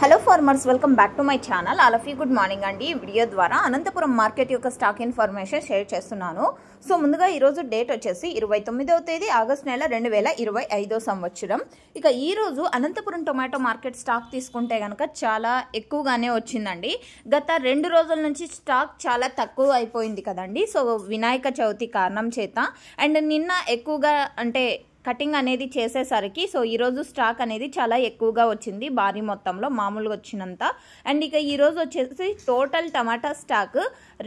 Hello farmers, welcome back to my channel. All of you good morning అండి. ఈ video ద్వారా Anantapuram market యొక్క stock information share చేస్తున్నాను. So ముందుగా ఈరోజు డేట్ వచ్చేసి 29వ తేదీ ఆగస్ట్ నెల 2025 సంవత్సరం. ఇక ఈరోజు అనంతపురం టొమాటో మార్కెట్ స్టాక్ తీసుకుంటే కనుక చాలా ఎక్కువగానే వచ్చిందండి. గత 2 రోజుల నుంచి స్టాక్ చాలా తక్కువ అయిపోయింది కదండి. సో వినాయక చవితి కారణం చేత అండ్ నిన్న ఎక్కువగా అంటే కటింగ్ అనేది చేసేసరికి సో ఈరోజు స్టాక్ అనేది చాలా ఎక్కువగా వచ్చింది, భారీ మొత్తంలో మామూలుగా వచ్చినంత. అండ్ ఇక ఈరోజు వచ్చేసి టోటల్ టమాటా స్టాక్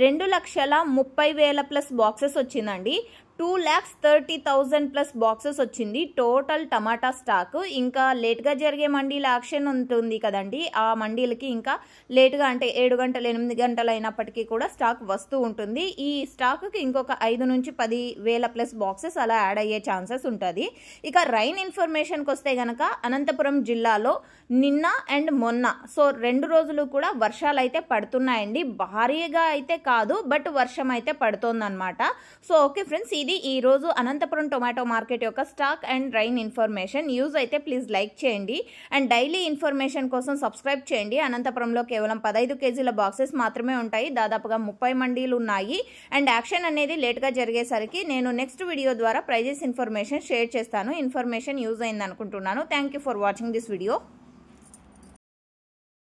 2,30,000 ప్లస్ బాక్సెస్ వచ్చిందండి. 2,30,000 ప్లస్ బాక్సెస్ వచ్చింది టోటల్ టమాటా స్టాక్. ఇంకా లేట్గా జరిగే మండీల యాక్షన్ ఉంటుంది కదండి, ఆ మండీలకి ఇంకా లేట్గా అంటే 7 గంటలు 8 గంటలు అయినప్పటికీ కూడా స్టాక్ వస్తూ ఉంటుంది. ఈ స్టాక్కి ఇంకొక 5 నుంచి 10,000 ప్లస్ బాక్సెస్ అలా యాడ్ అయ్యే ఛాన్సెస్ ఉంటుంది. ఇక రైన్ ఇన్ఫర్మేషన్కి వస్తే కనుక అనంతపురం జిల్లాలో నిన్న అండ్ మొన్న సో 2 రోజులు కూడా వర్షాలు అయితే పడుతున్నాయండి. భారీగా అయితే కాదు, బట్ వర్షం అయితే పడుతోందన్నమాట. సో ఓకే ఫ్రెండ్స్, ఇది ఈ రోజు అనంతపురం టొమాటో మార్కెట్ యొక్క stock and rain information. Use అయితే ప్లీజ్ లైక్ చేయండి అండ్ డైలీ ఇన్ఫర్మేషన్ కోసం సబ్స్క్రైబ్ చేయండి. అనంతపురంలో కేవలం 15 కేజీల బాక్సెస్ మాత్రమే ఉంటాయి. దాదాపుగా 30 మండీలు ఉన్నాయి. అండ్ యాక్షన్ అనేది లేట్గా జరిగేసరికి నేను నెక్స్ట్ వీడియో ద్వారా ప్రైజెస్ ఇన్ఫర్మేషన్ షేర్ చేస్తాను. ఇన్ఫర్మేషన్ యూజ్ అయింది అనుకుంటున్నాను. Thank you for watching this video.